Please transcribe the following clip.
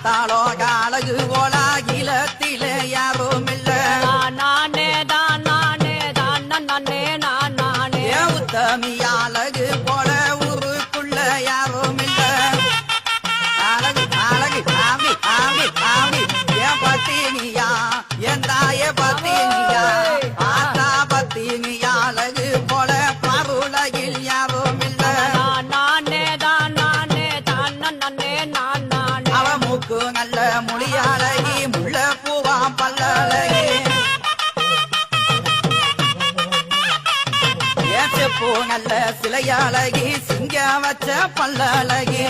பார்த்தாலோ அழகு கோலாகிலத்திலே யாரும் இல்ல நானே தான் நானே தான் நானே நான் நானே உத்தமி அழகு போல ஊருக்குள்ள யாரும் இல்ல அழகு அழகு ஆமி ஆமி ஆமி என் பத்தினியா என் தாய பத்தினியா ஆத்தா பத்தினியா அழகு போல பருளையில் யாரும் இல்ல நானே தான் நானே தான் நானே நான் நானே அவ மூக்கு நல்ல மொழியாளகி முள்ள பூவா பல்லழகி ஏற்று பூ நல்ல சிலையாளகி சிங்க வச்ச பல்லழகி